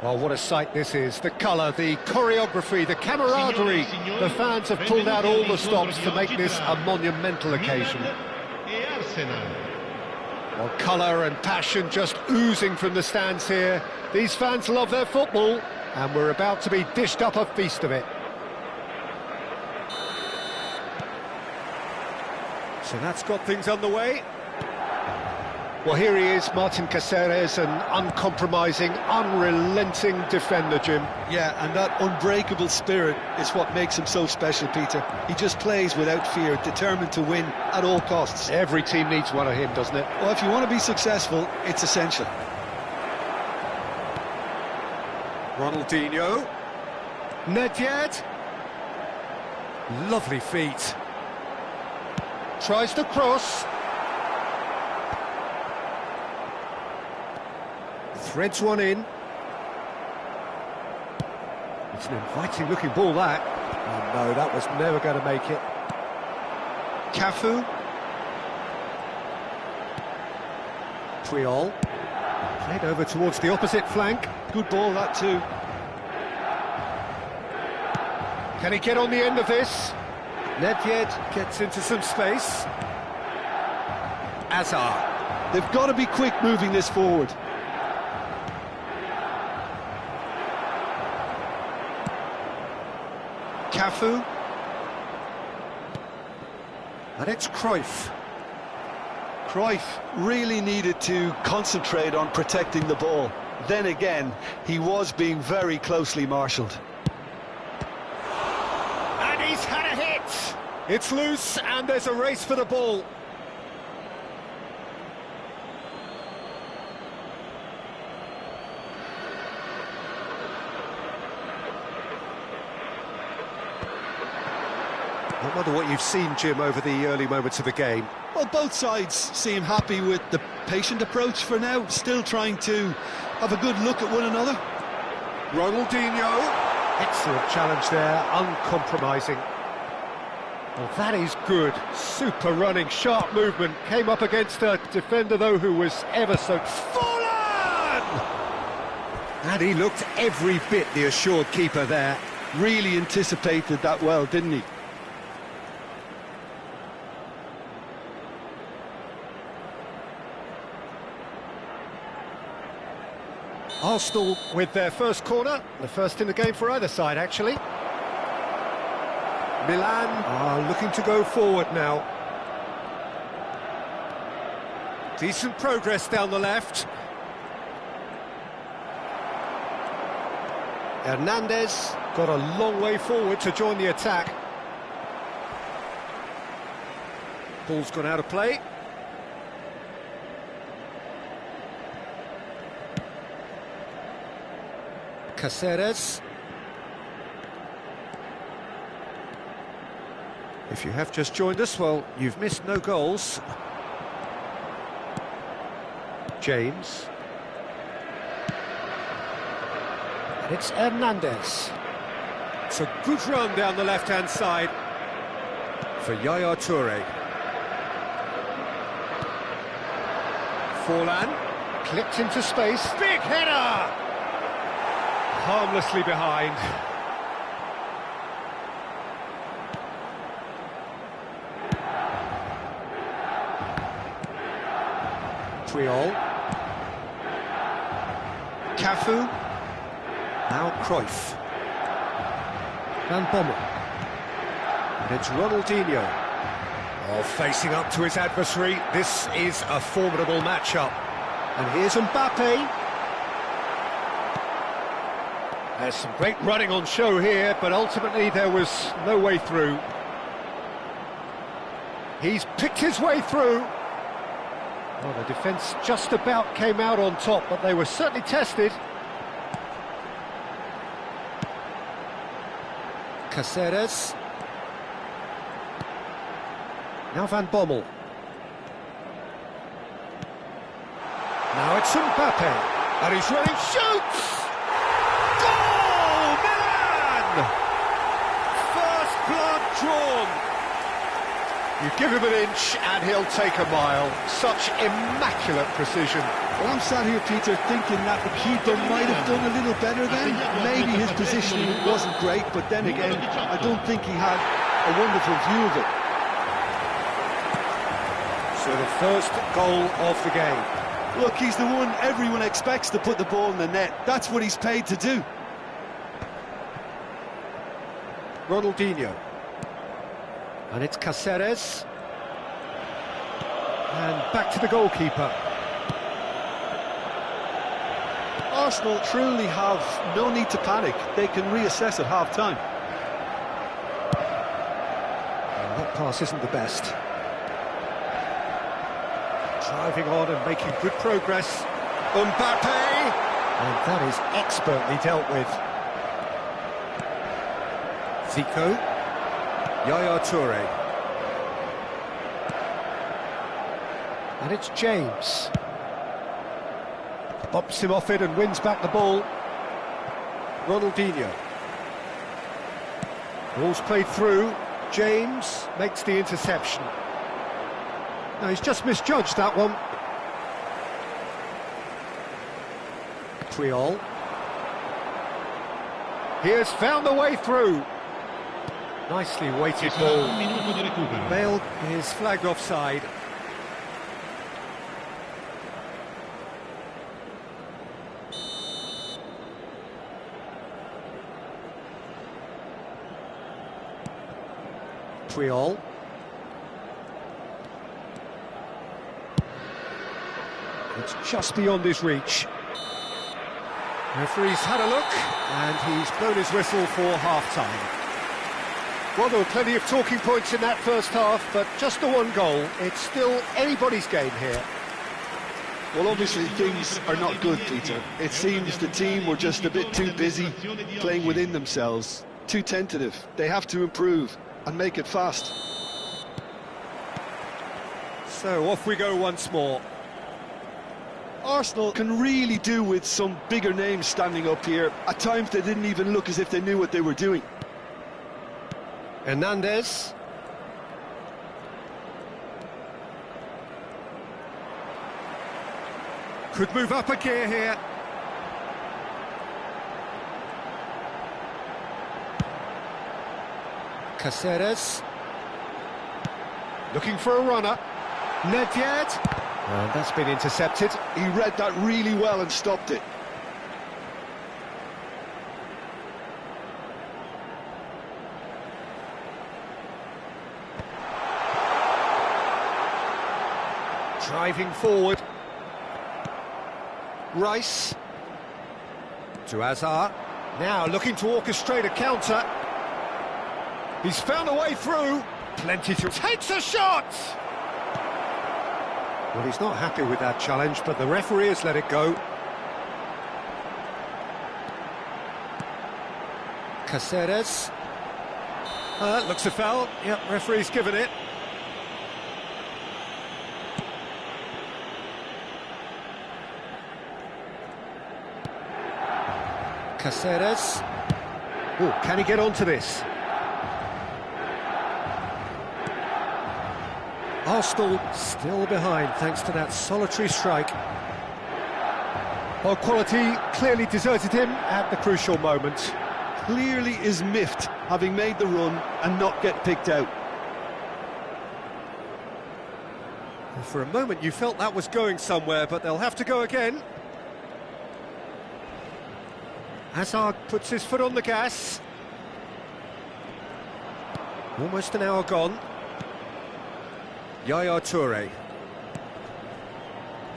Well, what a sight this is. The colour, the choreography, the camaraderie. The fans have pulled out all the stops to make this a monumental occasion. Well, colour and passion just oozing from the stands here. These fans love their football, and we're about to be dished up a feast of it. So that's got things underway. Well, here he is, Martin Caceres, an uncompromising, unrelenting defender, Jim. Yeah, and that unbreakable spirit is what makes him so special, Peter. He just plays without fear, determined to win at all costs. Every team needs one of him, doesn't it? Well, if you want to be successful, it's essential. Ronaldinho. Nedved. Lovely feet. Tries to cross. Threads one in. It's an inviting looking ball, that. Oh no, that was never going to make it. Cafu. Puyol. Played over towards the opposite flank. Good ball, that too. Can he get on the end of this? Nedved gets into some space. Azar. They've got to be quick moving this forward. Cafu. And it's Cruyff. Cruyff really needed to concentrate on protecting the ball. Then again, he was being very closely marshalled. And he's had a hit! It's loose and there's a race for the ball. I wonder what you've seen, Jim, over the early moments of the game. Well, both sides seem happy with the patient approach for now, still trying to have a good look at one another. Ronaldinho. Excellent challenge there, uncompromising. Well, that is good. Super running, sharp movement. Came up against a defender, though, who was ever so... Fallen! And he looked every bit the assured keeper there. Really anticipated that well, didn't he? Arsenal with their first corner, the first in the game for either side, actually. Milan are looking to go forward now. Decent progress down the left. Hernandez got a long way forward to join the attack. Ball's gone out of play. Caceres. If you have just joined us, well, you've missed no goals. James. And it's Hernandez. It's a good run down the left-hand side for Yaya Toure. Forlan. Clipped into space. Big header! Harmlessly behind. Puyol. Cafu. Now Cruyff. Van Bommel. And it's Ronaldinho. Oh, facing up to his adversary. This is a formidable matchup. And here's Mbappe. There's some great running on show here, but ultimately there was no way through. He's picked his way through. Well, the defence just about came out on top, but they were certainly tested. Caceres. Now Van Bommel. Now it's Mbappe. And he's running, shoots! Goal! Milan! First blood drawn. You give him an inch and he'll take a mile. Such immaculate precision. Well, I'm sat here, Peter, thinking that the keeper might have done a little better then. Maybe his positioning wasn't great, but then again, I don't think he had a wonderful view of it. So the first goal of the game. Look, he's the one everyone expects to put the ball in the net. That's what he's paid to do. Ronaldinho. And it's Cáceres. And back to the goalkeeper. Arsenal truly have no need to panic. They can reassess at half-time. And that pass isn't the best. Driving on and making good progress. Mbappe! And that is expertly dealt with. Zico. Yaya Toure. And it's James. Bops him off it and wins back the ball. Ronaldinho. Ball's played through. James makes the interception. No, he's just misjudged that one. Puyol. He has found the way through. Nicely weighted ball. Bale is flagged offside. Puyol. It's just beyond his reach. Referee's had a look, and he's blown his whistle for half-time. Well, there were plenty of talking points in that first half, but just the one goal. It's still anybody's game here. Well, obviously things are not good, Peter. It seems the team were just a bit too busy playing within themselves, too tentative. They have to improve and make it fast. So off we go once more. Arsenal can really do with some bigger names standing up here. At times they didn't even look as if they knew what they were doing. Hernandez. Could move up a gear here. Cáceres. Looking for a runner. Nedved. And that's been intercepted. He read that really well and stopped it. Driving forward. Rice. To Hazard. Now looking to orchestrate a counter. He's found a way through. Plenty to... Takes a shot! Well, he's not happy with that challenge, but the referee has let it go. Cáceres. Looks a foul. Yep, referee's given it. Cáceres. Oh, can he get onto this? Arsenal still behind thanks to that solitary strike. Well, quality clearly deserted him at the crucial moment. Clearly is miffed, having made the run and not get picked out. For a moment you felt that was going somewhere, but they'll have to go again. Hazard puts his foot on the gas. Almost an hour gone. Yaya Toure.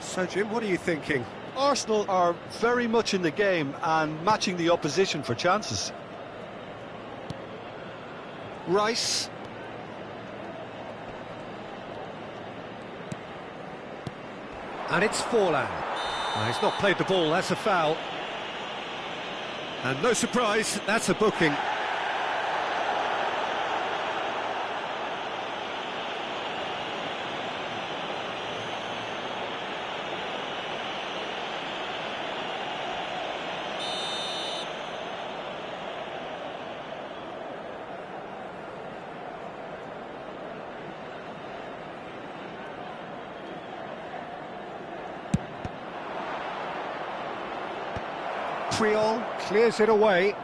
So, Jim, what are you thinking? Arsenal are very much in the game and matching the opposition for chances. Rice. And it's Forlan. He's not played the ball, that's a foul. And no surprise, that's a booking. Montreal clears it away.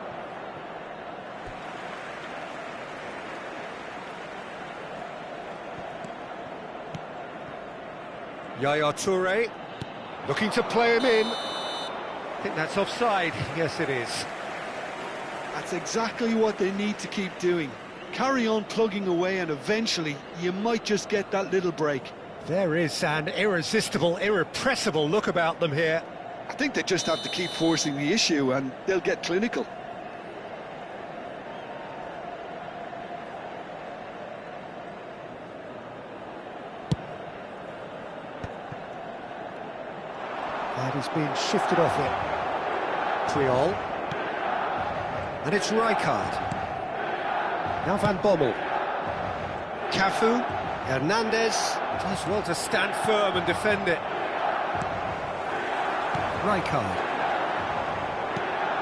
Yaya Toure, looking to play him in. I think that's offside. Yes, it is. That's exactly what they need to keep doing. Carry on plugging away and eventually you might just get that little break. There is an irresistible, irrepressible look about them here. I think they just have to keep forcing the issue and they'll get clinical. That is being shifted off it. Triol. And it's Rijkaard. Now Van Bommel. Cafu. Hernandez does well to stand firm and defend it. Rijkaard.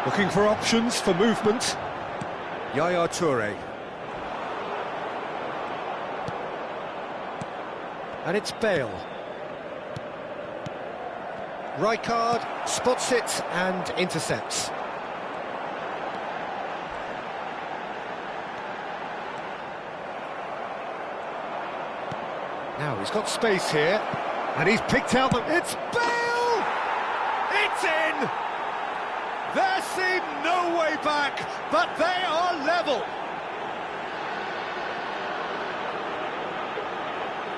Looking for options for movement. Yaya Toure. And it's Bale. Rijkaard spots it and intercepts. Now he's got space here, and he's picked out the... It's Bale! It's in! There seemed no way back, but they are level.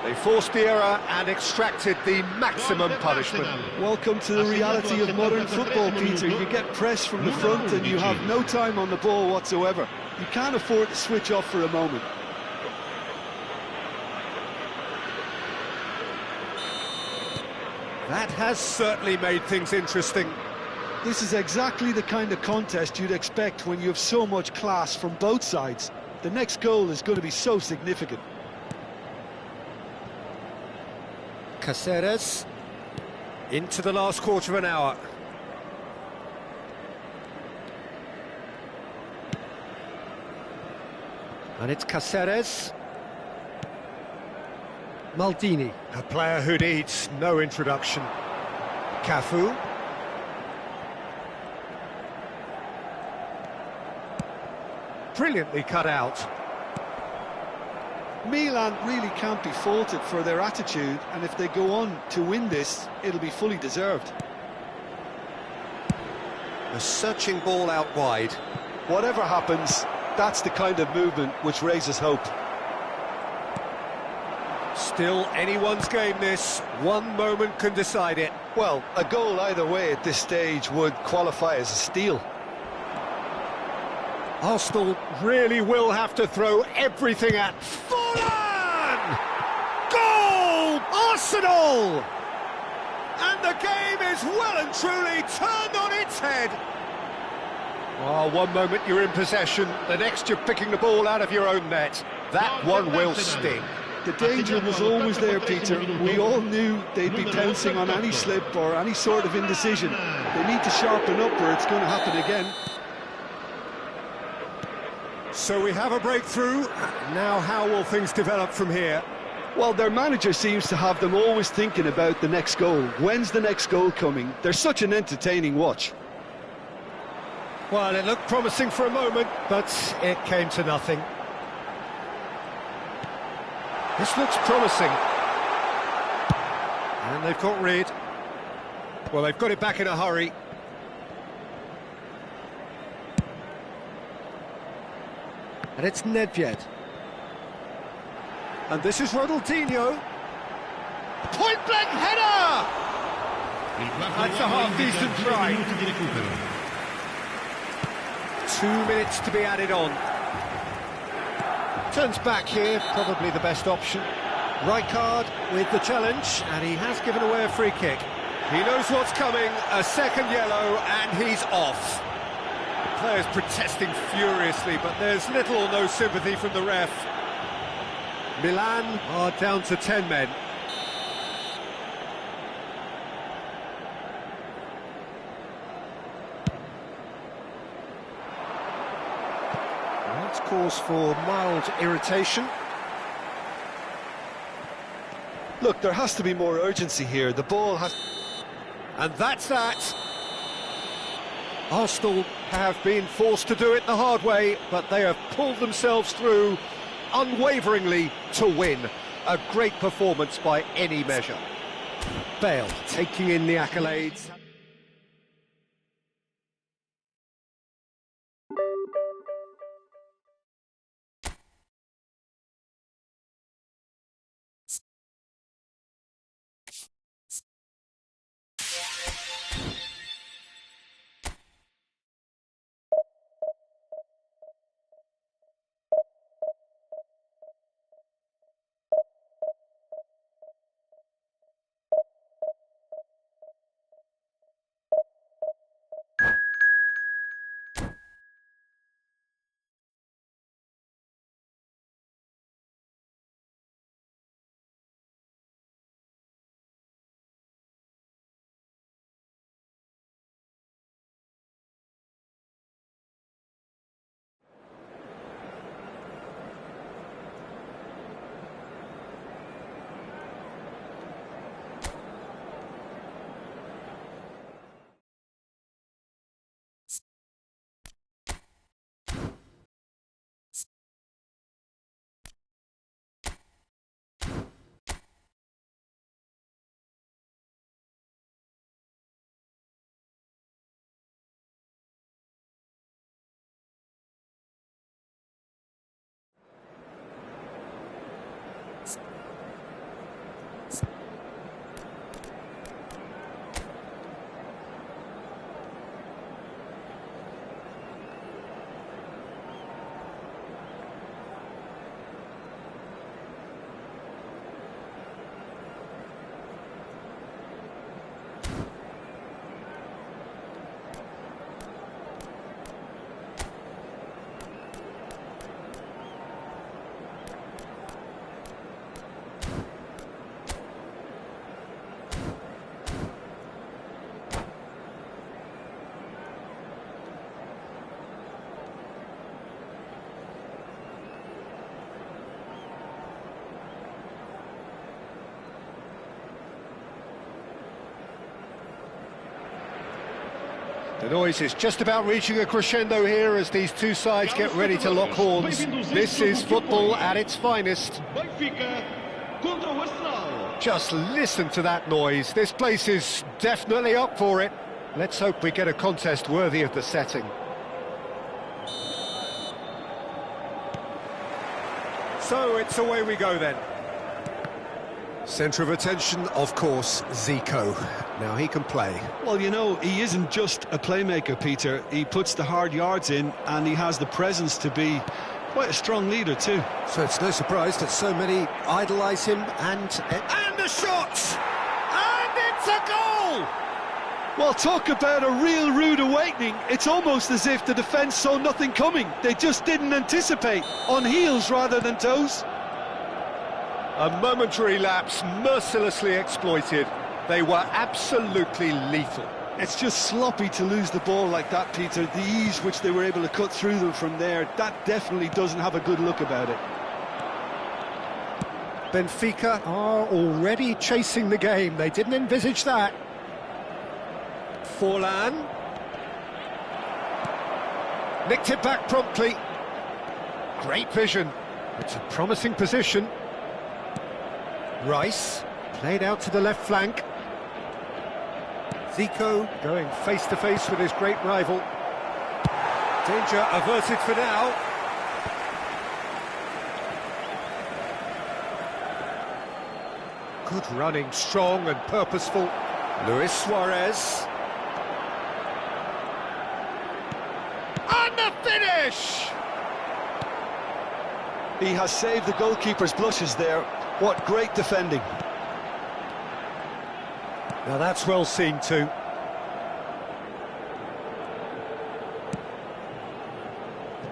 They forced the error and extracted the maximum punishment. Welcome to the reality of modern football, Peter. You get pressed from the front and you have no time on the ball whatsoever. You can't afford to switch off for a moment. That has certainly made things interesting. This is exactly the kind of contest you'd expect when you have so much class from both sides. The next goal is going to be so significant. Caceres into the last quarter of an hour. And it's Caceres. Maldini, a player who needs no introduction. Cafu. Brilliantly cut out. Milan really can't be faulted for their attitude, and if they go on to win this, it'll be fully deserved. A searching ball out wide. Whatever happens, that's the kind of movement which raises hope. Still anyone's game this. One moment can decide it. Well, a goal either way at this stage would qualify as a steal. Arsenal really will have to throw everything at Fulham! Goal! Arsenal! And the game is well and truly turned on its head. Oh, one moment you're in possession, the next you're picking the ball out of your own net. That one will sting. The danger was always there, Peter. We all knew they'd be pouncing on any slip or any sort of indecision. They need to sharpen up or it's going to happen again. So we have a breakthrough. Now how will things develop from here? Well, their manager seems to have them always thinking about the next goal. When's the next goal coming? They're such an entertaining watch. Well, it looked promising for a moment, but it came to nothing. This looks promising. And they've got rid. Well, they've got it back in a hurry. And it's Nedved. And this is Ronaldinho. Point-blank header! That's a half-decent try. 2 minutes to be added on. Turns back here, probably the best option. Rijkaard with the challenge, and he has given away a free kick. He knows what's coming, a second yellow, and he's off. The players protesting furiously, but there's little or no sympathy from the ref. Milan are down to 10 men. That's cause for mild irritation. Look, there has to be more urgency here. The ball has... And that's that. Arsenal have been forced to do it the hard way, but they have pulled themselves through unwaveringly to win. A great performance by any measure. Bale taking in the accolades. The noise is just about reaching a crescendo here as these two sides get ready to lock horns. This is football at its finest. Just listen to that noise. This place is definitely up for it. Let's hope we get a contest worthy of the setting. So it's away we go then. Centre of attention, of course, Zico. Now he can play. Well, you know, he isn't just a playmaker, Peter. He puts the hard yards in, and he has the presence to be quite a strong leader too. So it's no surprise that so many idolise him, and the shot! And it's a goal! Well, talk about a real rude awakening. It's almost as if the defence saw nothing coming. They just didn't anticipate, on heels rather than toes. A momentary lapse, mercilessly exploited. They were absolutely lethal. It's just sloppy to lose the ball like that, Peter. The ease which they were able to cut through them from there, that definitely doesn't have a good look about it. Benfica are already chasing the game. They didn't envisage that. Forlan. Nicked it back promptly. Great vision. It's a promising position. Rice, played out to the left flank. Zico going face-to-face with his great rival. Danger averted for now. Good running, strong and purposeful. Luis Suarez. And the finish! He has saved the goalkeeper's blushes there. What great defending. Now that's well seen too.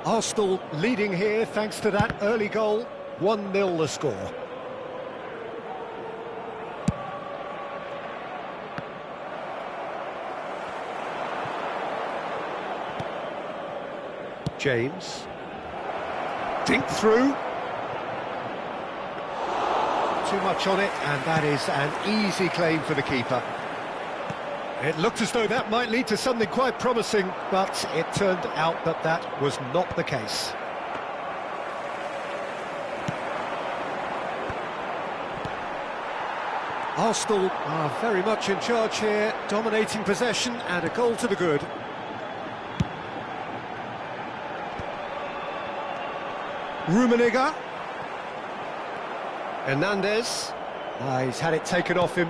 Arsenal leading here thanks to that early goal. 1-0 the score. James. Dink through. Too much on it, and that is an easy claim for the keeper. It looked as though that might lead to something quite promising, but it turned out that that was not the case. Arsenal are very much in charge here, dominating possession and a goal to the good. Rummenigge. Hernandez. He's had it taken off him.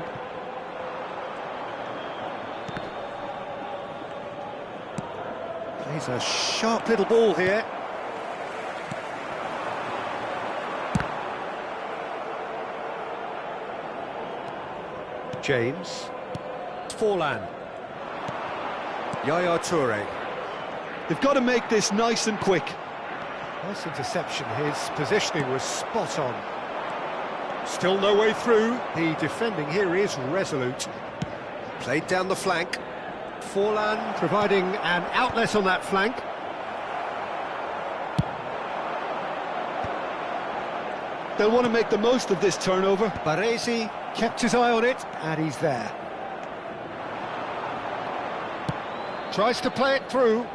Plays a sharp little ball here. James. Forlan. Yaya Toure. They've got to make this nice and quick. Nice interception, his positioning was spot on. Still no way through, the defending here is resolute. Played down the flank. Forlan providing an outlet on that flank. They'll want to make the most of this turnover. Baresi kept his eye on it, and he's there. Tries to play it through.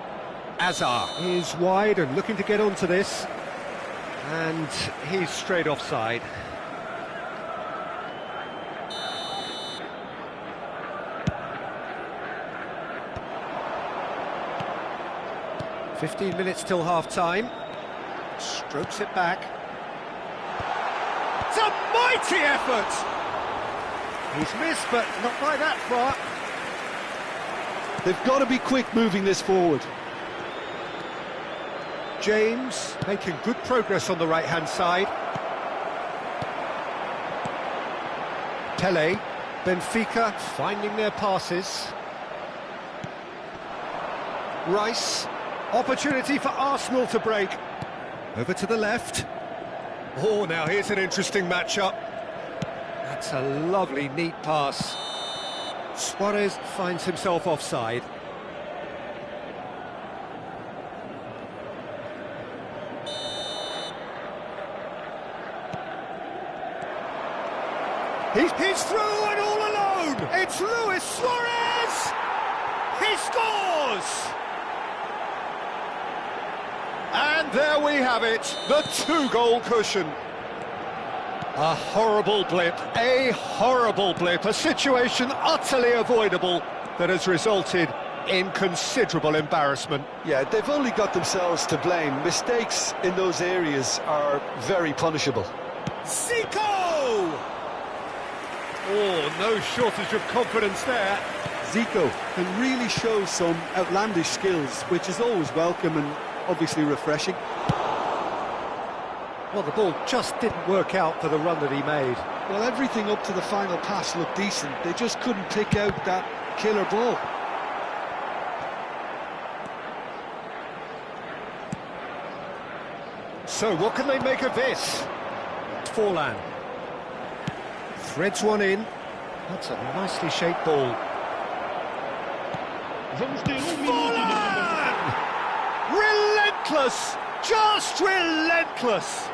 Azar is wide and looking to get onto this. And he's straight offside. "15 minutes till half-time." Strokes it back. It's a mighty effort! He's missed, but not by that far. They've got to be quick moving this forward. James making good progress on the right-hand side. Tele, Benfica finding their passes. Rice, opportunity for Arsenal to break. Over to the left. Oh, now here's an interesting matchup. That's a lovely, neat pass. Suarez finds himself offside. He's through and all alone! It's Luis Suarez! He scores! And there we have it, the two-goal cushion. A horrible blip, a situation utterly avoidable that has resulted in considerable embarrassment. Yeah, they've only got themselves to blame. Mistakes in those areas are very punishable. Zico! Oh, no shortage of confidence there. Zico can really show some outlandish skills, which is always welcome and obviously refreshing. Well, the ball just didn't work out for the run that he made. Well, everything up to the final pass looked decent. They just couldn't pick out that killer ball. So, what can they make of this? Forlan. Threads one in. That's a nicely shaped ball. Forlan! Relentless! Just relentless!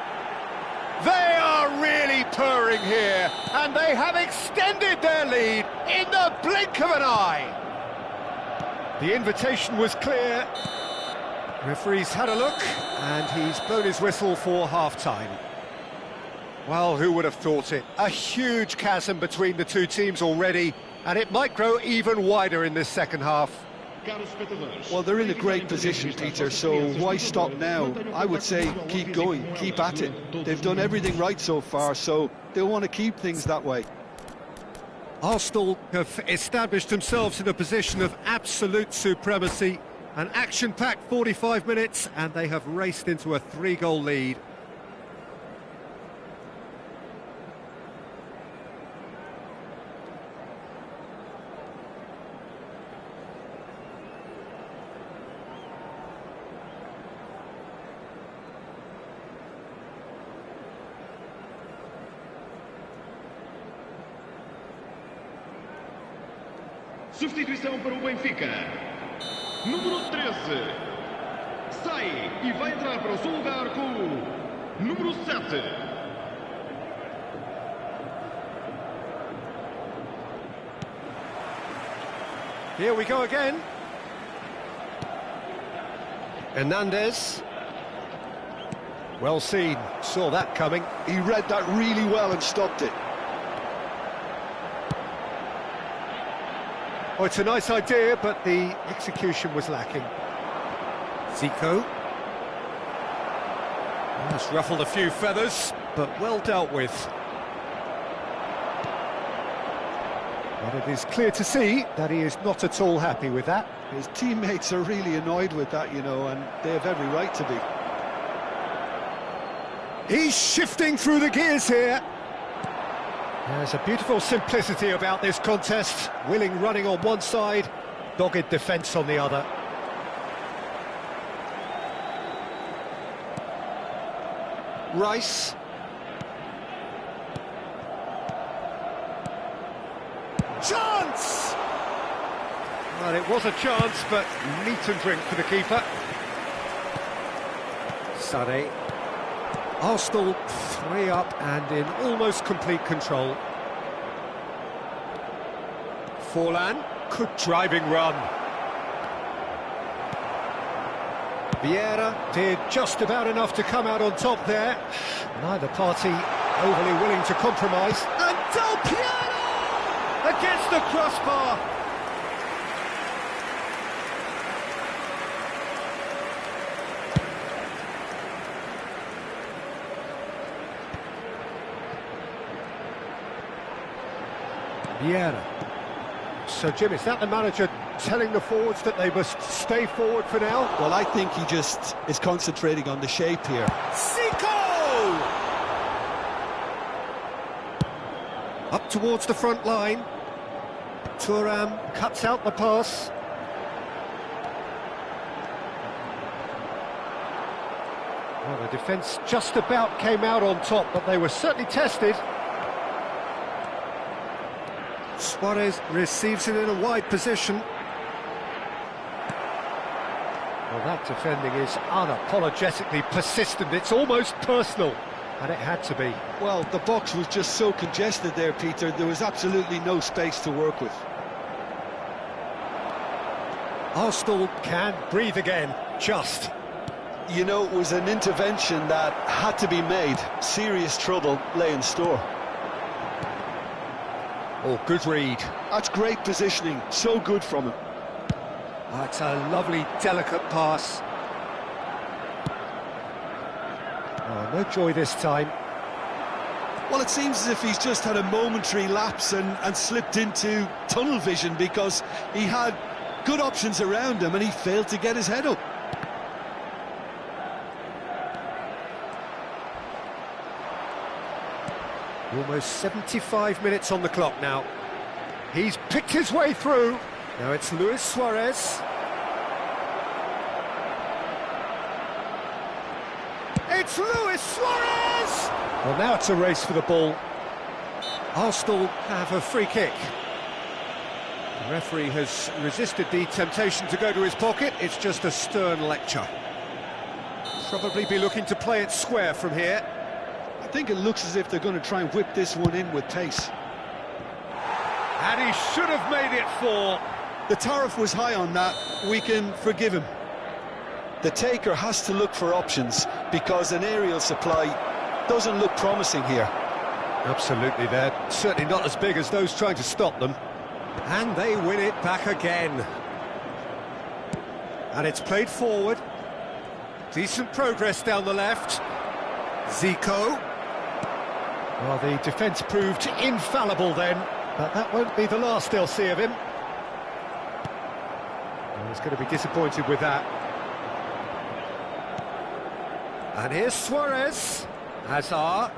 They are really purring here, and they have extended their lead in the blink of an eye. The invitation was clear. Referee's had a look, and he's blown his whistle for half-time. Well, who would have thought it? A huge chasm between the two teams already, and it might grow even wider in this second half. Well, they're in a great position, Peter, so why stop now? I would say keep going, keep at it. They've done everything right so far, so they'll want to keep things that way. Arsenal have established themselves in a position of absolute supremacy. An action-packed 45 minutes, and they have raced into a 3-goal lead. Substituição para o Benfica. Número 13. Sai e vai entrar para o seu lugar com o número 7. Here we go again. Hernandez. Well seen, saw that coming. He read that really well and stopped it. Oh, it's a nice idea, but the execution was lacking. Zico. That's ruffled a few feathers, but well dealt with. But it is clear to see that he is not at all happy with that. His teammates are really annoyed with that, you know, and they have every right to be. He's shifting through the gears here. There's a beautiful simplicity about this contest. Willing running on one side, dogged defence on the other. Rice. Chance! Well, it was a chance, but meat and drink for the keeper. Sade. Arsenal 3 up and in almost complete control. Forlan, good driving run. Vieira did just about enough to come out on top there. Neither party overly willing to compromise. And Del Piero against the crossbar. Vieira. So, Jim, is that the manager telling the forwards that they must stay forward for now? Well, I think he just is concentrating on the shape here. Zico! Up towards the front line. Thuram cuts out the pass. Well, the defence just about came out on top, but they were certainly tested. Suarez receives it in a wide position. Well, that defending is unapologetically persistent. It's almost personal, and it had to be. Well, the box was just so congested there, Peter. There was absolutely no space to work with. Arsenal can breathe again, just. You know, it was an intervention that had to be made. Serious trouble lay in store. Oh, good read. That's great positioning, so good from him. That's a lovely, delicate pass. Oh, no joy this time. Well, it seems as if he's just had a momentary lapse and slipped into tunnel vision, because he had good options around him and he failed to get his head up. Almost 75 minutes on the clock now. He's picked his way through. Now it's Luis Suarez. It's Luis Suarez! Well, now it's a race for the ball. Arsenal have a free kick. The referee has resisted the temptation to go to his pocket. It's just a stern lecture. Probably be looking to play it square from here. I think it looks as if they're going to try and whip this one in with pace. And he should have made it 4. The tariff was high on that. We can forgive him. The taker has to look for options, because an aerial supply doesn't look promising here. Absolutely, they're certainly not as big as those trying to stop them. And they win it back again. And it's played forward. Decent progress down the left. Zico. Well, the defence proved infallible then, but that won't be the last they'll see of him. Well, he's going to be disappointed with that. And here's Suarez. Hazard.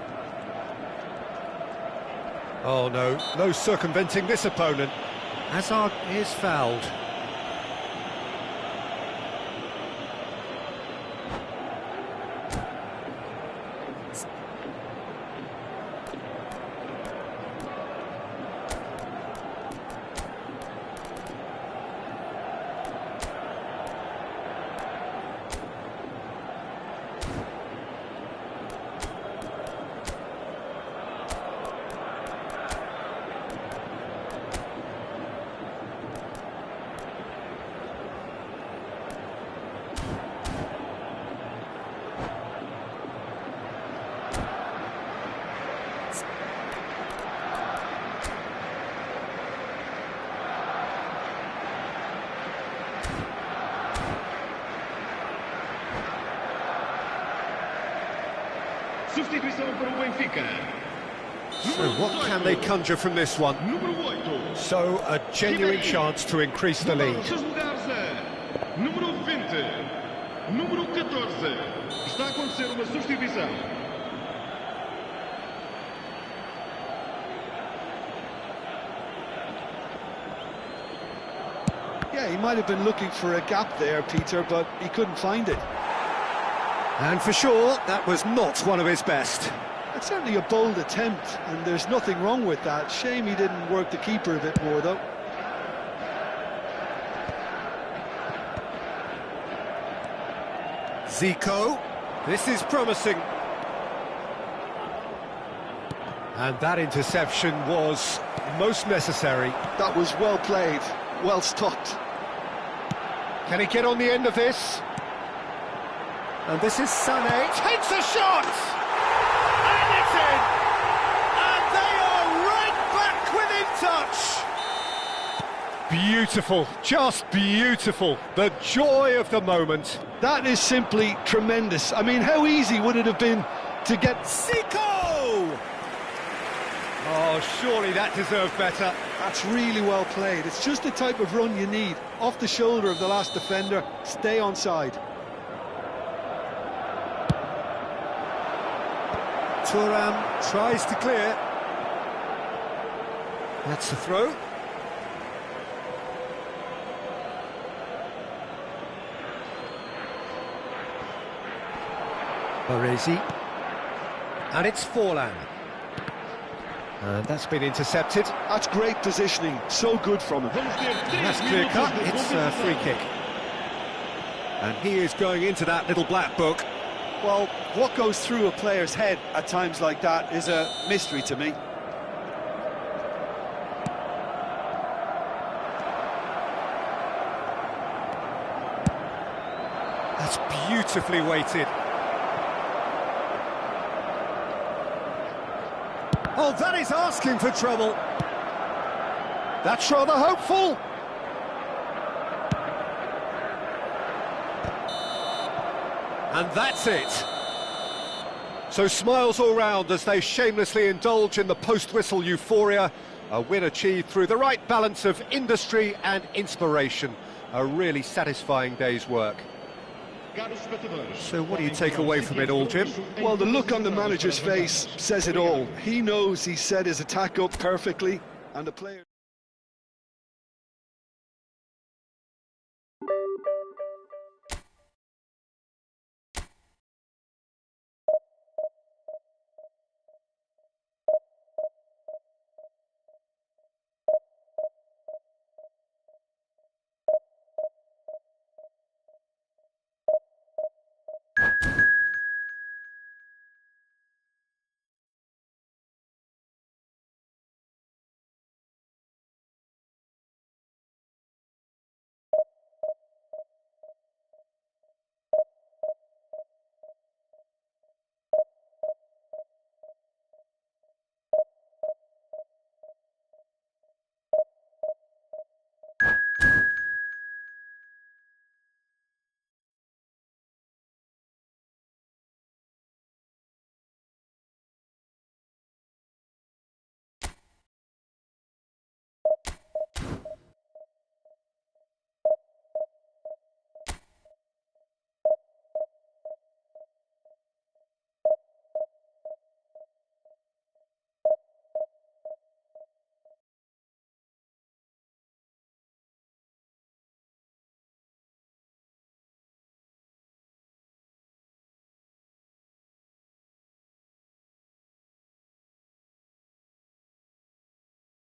Oh no, no circumventing this opponent. Hazard is fouled. Substituição para o Benfica. So what can they conjure from this one? Número 8. So a genuine chance to increase the lead. Seus lugares a número 20, número 14. Está a acontecer uma substituição. Yeah, he might have been looking for a gap there, Peter, but he couldn't find it. And for sure, that was not one of his best. It's certainly a bold attempt, and there's nothing wrong with that. Shame he didn't work the keeper a bit more, though. Zico, this is promising. And that interception was most necessary. That was well played, well stopped. Can he get on the end of this? And this is Sané, takes a shot! And it's in! And they are right back within touch! Beautiful, just beautiful. The joy of the moment. That is simply tremendous. I mean, how easy would it have been to get... Zico! Oh, surely that deserved better. That's really well played. It's just the type of run you need. Off the shoulder of the last defender, stay onside. Thuram tries to clear. That's the throw. Baresi. And it's Forlan. And that's been intercepted. That's great positioning, so good from him. That's clear cut, it's a free kick. And he is going into that little black book. Well, what goes through a player's head at times like that is a mystery to me. That's beautifully weighted. Oh, that is asking for trouble. That's rather hopeful. And that's it. So smiles all round as they shamelessly indulge in the post-whistle euphoria. A win achieved through the right balance of industry and inspiration. A really satisfying day's work. So what do you take away from it all, Jim? Well, the look on the manager's face says it all. He knows he set his attack up perfectly, and the player...